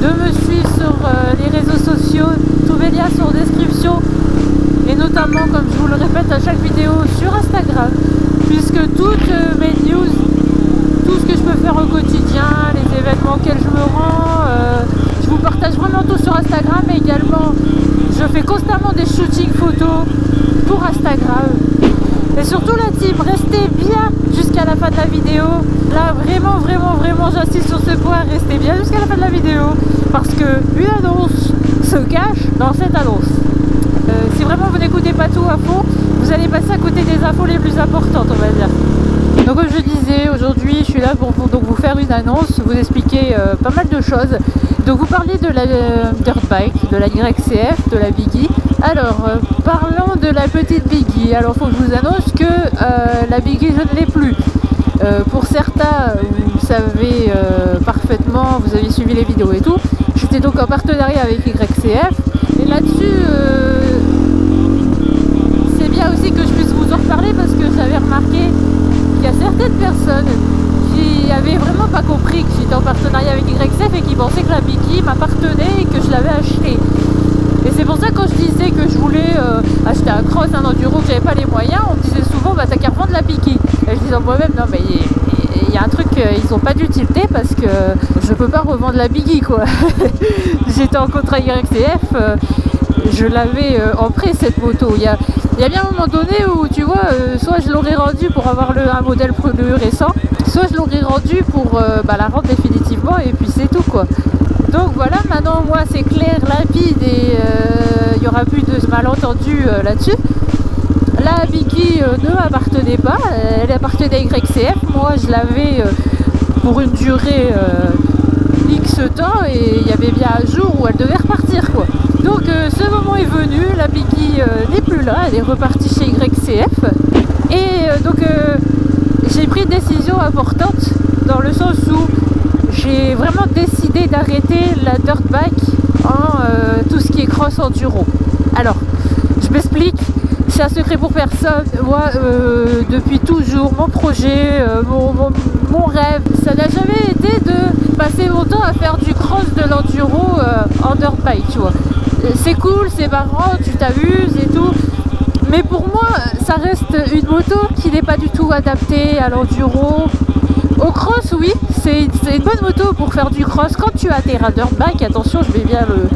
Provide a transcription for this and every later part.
de me suivre sur les réseaux sociaux. Tous les liens sont en description. Et notamment, comme je vous le répète à chaque vidéo, sur Instagram. Puisque toutes mes news, tout ce que je peux faire au quotidien, les événements auxquels je me rends, je vous partage vraiment tout sur Instagram. Mais également, je fais constamment des shootings photos pour Instagram. Et surtout la team, restez bien jusqu'à la fin de la vidéo. Là vraiment j'insiste sur ce point, restez bien jusqu'à la fin de la vidéo. Parce que une annonce se cache dans cette annonce. Si vraiment vous n'écoutez pas tout à fond, vous allez passer à côté des infos les plus importantes, on va dire. Donc comme je disais, aujourd'hui je suis là pour vous faire une annonce, vous expliquer pas mal de choses. Donc vous parlez de la dirt bike, de la YCF, de la Biggie. Alors parlons de la petite Biggie. Alors faut que je vous annonce que la Biggie je ne l'ai plus. Pour certains, vous savez parfaitement, vous avez suivi les vidéos et tout. J'étais donc en partenariat avec YCF. Et là-dessus, c'est bien aussi que je puisse vous en reparler parce que j'avais remarqué qu'il y a certaines personnes qui avaient vraiment pas compris que j'étais en partenariat avec YCF et qui pensaient que la Biggie m'appartenait et que je l'avais acheté. Et c'est pour ça que quand je disais que je voulais acheter un cross, un enduro, que j'avais pas les moyens, on me disait souvent bah t'as qu'à revendre la Biggie. Et je disais en moi-même non mais il y a un truc, ils ont pas d'utilité parce que je peux pas revendre la Biggie quoi. J'étais en contrat YCF, je l'avais en prêt cette moto. Il y a bien un moment donné où tu vois, soit je l'aurais rendu pour avoir un modèle plus récent, soit je l'aurais rendu pour la rendre définitivement et puis c'est tout quoi. Donc voilà, maintenant moi c'est clair, limpide et il n'y aura plus de malentendu là-dessus. La Biggie ne m'appartenait pas, elle appartenait à YCF, moi je l'avais pour une durée X temps et il y avait bien un jour où elle devait repartir quoi. Donc ce moment est venu, la Biggie n'est plus là, elle est repartie chez YCF et donc j'ai pris une décision importante dans le sens où j'ai vraiment décidé d'arrêter la dirt bike en tout ce qui est cross enduro. Alors, je m'explique, c'est un secret pour personne. Moi, depuis toujours, mon projet, mon rêve, ça n'a jamais été de passer mon temps à faire du cross de l'enduro en dirt bike, tu vois. C'est cool, c'est marrant, tu t'amuses et tout. Mais pour moi, ça reste une moto qui n'est pas du tout adaptée à l'enduro. Au cross, oui, c'est une bonne moto pour faire du cross. Quand tu as tes dirt bike, attention, je mets bien le...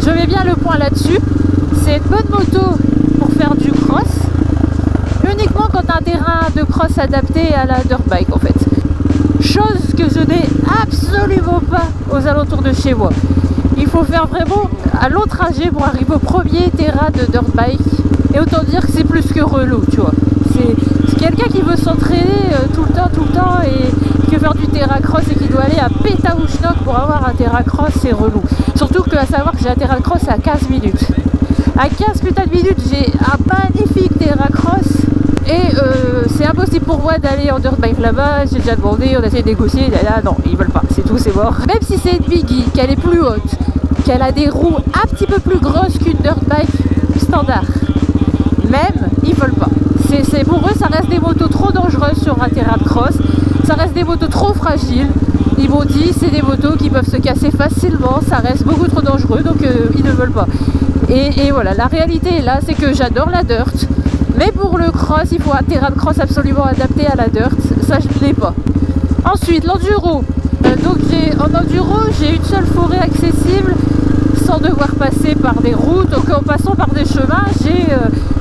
je mets bien le point là-dessus. C'est une bonne moto pour faire du cross, uniquement quand tu as un terrain de cross adapté à la dirt bike en fait. Chose que je n'ai absolument pas aux alentours de chez moi. Il faut faire vraiment un long trajet pour arriver au premier terrain de dirt bike. Et autant dire que c'est plus que relou, tu vois. C'est quelqu'un qui veut s'entraîner tout le temps et qui veut faire du terrain cross et qui doit aller à Pétaouchnok pour avoir un terrain cross, c'est relou. Surtout que à savoir que j'ai un terrain cross à 15 minutes. À 15 putains de minutes, j'ai un magnifique terrain cross et c'est impossible pour moi d'aller en dirt bike là-bas. J'ai déjà demandé, on a essayé de négocier, là non, ils veulent pas, c'est tout, c'est mort. Même si c'est une Biggie, qu'elle est plus haute, qu'elle a des roues un petit peu plus grosses qu'une dirt bike standard, même, ils veulent pas. Pour eux, ça reste des motos trop dangereuses sur un terrain de cross. Ça reste des motos trop fragiles. Ils m'ont dit, c'est des motos qui peuvent se casser facilement. Ça reste beaucoup trop dangereux, donc ils ne veulent pas. Et voilà, la réalité là, c'est que j'adore la dirt. Mais pour le cross, il faut un terrain de cross absolument adapté à la dirt. Ça, je ne l'ai pas. Ensuite, l'enduro. Donc en enduro, j'ai une seule forêt accessible sans devoir passer par des routes. Donc en passant par des chemins, j'ai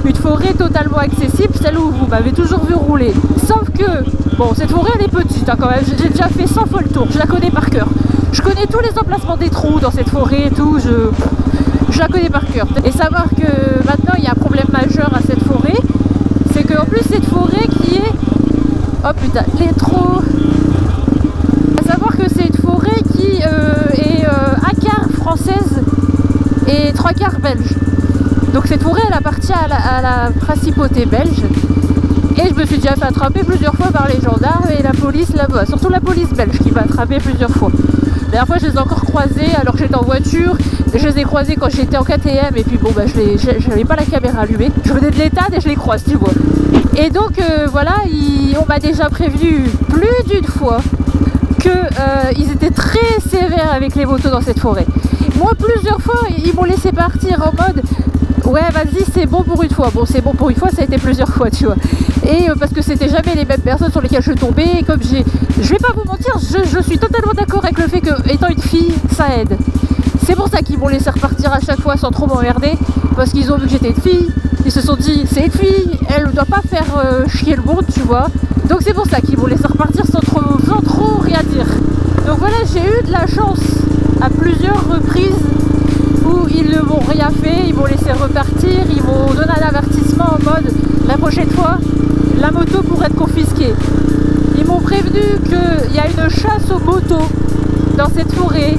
une forêt totalement accessible, celle où vous m'avez toujours vu rouler. Sauf que, bon, cette forêt elle est petite hein, quand même, j'ai déjà fait 100 fois le tour, je la connais par cœur. Je connais tous les emplacements des trous dans cette forêt et tout, je la connais par cœur. Et savoir que maintenant il y a un problème majeur à cette forêt, c'est qu'en plus cette forêt qui est... Oh putain, les trous... À savoir que c'est une forêt qui est un quart française et 3/4 belge. Donc cette forêt elle appartient à la principauté belge. Et je me suis déjà fait attraper plusieurs fois par les gendarmes et la police là-bas. Surtout la police belge qui m'a attrapé plusieurs fois. La dernière fois je les ai encore croisés alors que j'étais en voiture. Je les ai croisés quand j'étais en KTM et puis bon bah j'avais pas la caméra allumée. Je venais de l'étade et je les croise, tu vois. Et donc voilà, on m'a déjà prévenu plus d'une fois qu'ils étaient très sévères avec les motos dans cette forêt. Moi, plusieurs fois, ils m'ont laissé partir en mode ouais, vas-y, c'est bon pour une fois. Bon, c'est bon pour une fois, ça a été plusieurs fois, tu vois. Et parce que c'était jamais les mêmes personnes sur lesquelles je tombais. Et comme je vais pas vous mentir, je suis totalement d'accord avec le fait que, étant une fille, ça aide. C'est pour ça qu'ils m'ont laissé repartir à chaque fois sans trop m'emmerder. Parce qu'ils ont vu que j'étais une fille. Ils se sont dit, c'est une fille, elle ne doit pas faire chier le monde, tu vois. Donc c'est pour ça qu'ils m'ont laissé repartir sans trop rien dire. Donc voilà, j'ai eu de la chance à plusieurs reprises où ils ne m'ont rien fait, ils m'ont laissé repartir, ils m'ont donné un avertissement en mode la prochaine fois, la moto pourrait être confisquée. Ils m'ont prévenu qu'il y a une chasse aux motos dans cette forêt,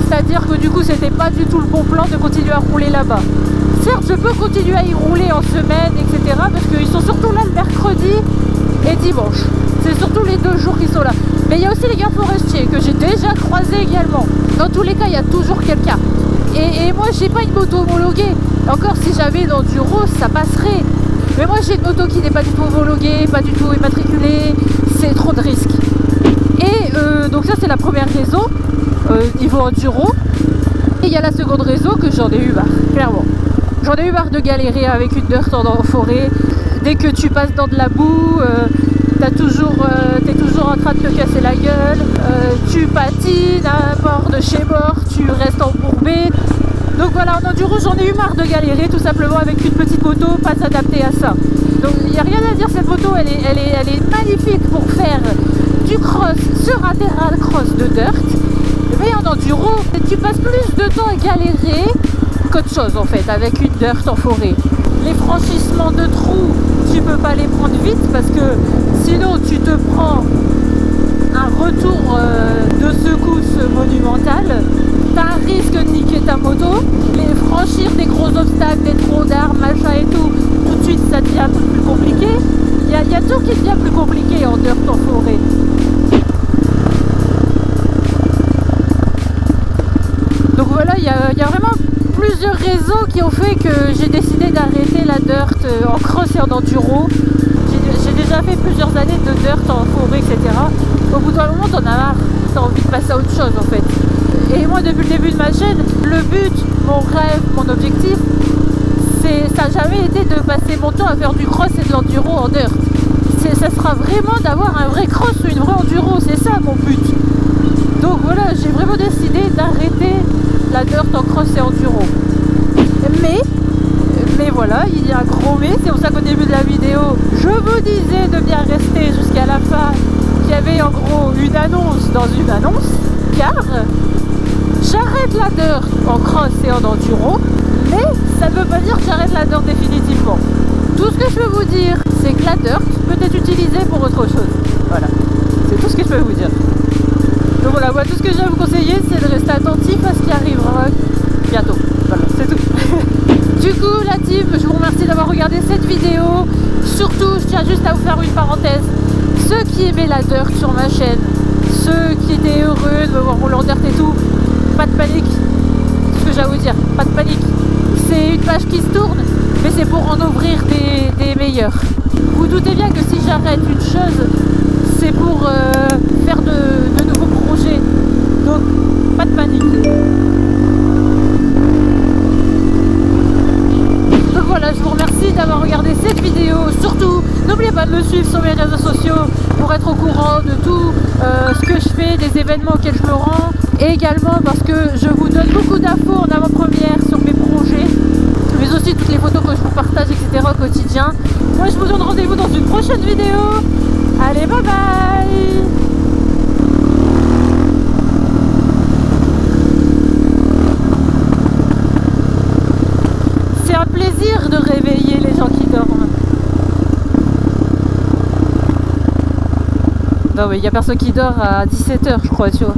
c'est-à-dire que du coup c'était pas du tout le bon plan de continuer à rouler là-bas. Certes, je peux continuer à y rouler en semaine, etc. parce qu'ils sont surtout là le mercredi et dimanche. C'est surtout les 2 jours qui sont là. Mais il y a aussi les gars forestiers que j'ai déjà croisés également. Dans tous les cas, il y a toujours quelqu'un. Et moi, j'ai pas une moto homologuée. Encore, si j'avais l'enduro, ça passerait. Mais moi, j'ai une moto qui n'est pas du tout homologuée, pas du tout immatriculée. C'est trop de risques. Et donc ça, c'est la première raison, niveau enduro. Et il y a la seconde raison que j'en ai eu marre, clairement. J'en ai eu marre de galérer avec une dirt en forêt. Dès que tu passes dans de la boue, t'es toujours en train de te casser la gueule, tu patines à bord de chez bord, tu restes embourbé. Donc voilà, en enduro, j'en ai eu marre de galérer tout simplement avec une petite moto, pas s'adapter à ça. Donc il n'y a rien à dire, cette moto, elle est magnifique pour faire du cross sur un terrain de cross de dirt. Mais en enduro, tu passes plus de temps à galérer qu'autre chose en fait avec une dirt en forêt. Les franchissements de trous, tu peux pas les prendre vite parce que sinon tu te prends un retour de secousse monumentale. T'as un risque de niquer ta moto. Les franchir des gros obstacles, des troncs d'arbres, machin et tout de suite ça devient un peu plus compliqué. Il y a tout qui devient plus compliqué en dirt en forêt. Donc voilà, il y a vraiment plusieurs raisons qui ont fait que j'ai décidé d'arrêter la dirt en cross et en enduro. J'ai déjà fait plusieurs années de dirt en forêt, etc. Au bout d'un moment, t'en as marre, t'as envie de passer à autre chose en fait. Et moi, depuis le début de ma chaîne, le but, mon rêve, mon objectif, ça n'a jamais été de passer mon temps à faire du cross et de l'enduro en dirt. Ça sera vraiment d'avoir un vrai cross ou une vraie enduro, c'est ça mon but. Donc voilà, j'ai vraiment décidé d'arrêter la dirt en cross et enduro. Mais voilà, il y a un gros mais, c'est pour ça qu'au début de la vidéo, je vous disais de bien rester jusqu'à la fin, qu'il y avait en gros une annonce dans une annonce, car j'arrête la dirt en cross et en enduro, mais ça ne veut pas dire que j'arrête la dirt définitivement. Tout ce que je peux vous dire, c'est que la dirt peut être utilisée pour autre chose. Voilà, c'est tout ce que je peux vous dire. Donc voilà, moi tout ce que j'ai à vous conseiller, c'est de rester attentif à ce qui arrivera bientôt. Voilà, c'est tout. Du coup, la team, je vous remercie d'avoir regardé cette vidéo. Surtout, je tiens juste à vous faire une parenthèse. Ceux qui aimaient la dirt sur ma chaîne, ceux qui étaient heureux de me voir rouler en dirt et tout, pas de panique. C'est ce que j'ai à vous dire, pas de panique. C'est une page qui se tourne, mais c'est pour en ouvrir des meilleurs. Vous doutez bien que si j'arrête une chose, c'est pour faire de nouveaux projets. Donc, pas de panique. Donc voilà, je vous remercie d'avoir regardé cette vidéo. Surtout, n'oubliez pas de me suivre sur mes réseaux sociaux pour être au courant de tout ce que je fais, des événements auxquels je me rends. Et également parce que je vous donne beaucoup d'infos en avant-première sur mes projets, mais aussi toutes les photos que je vous partage, etc. au quotidien. Moi, je vous donne rendez-vous dans une prochaine vidéo. Allez, bye bye! C'est un plaisir de réveiller les gens qui dorment. Non mais il n'y a personne qui dort à 17 h je crois, tu vois.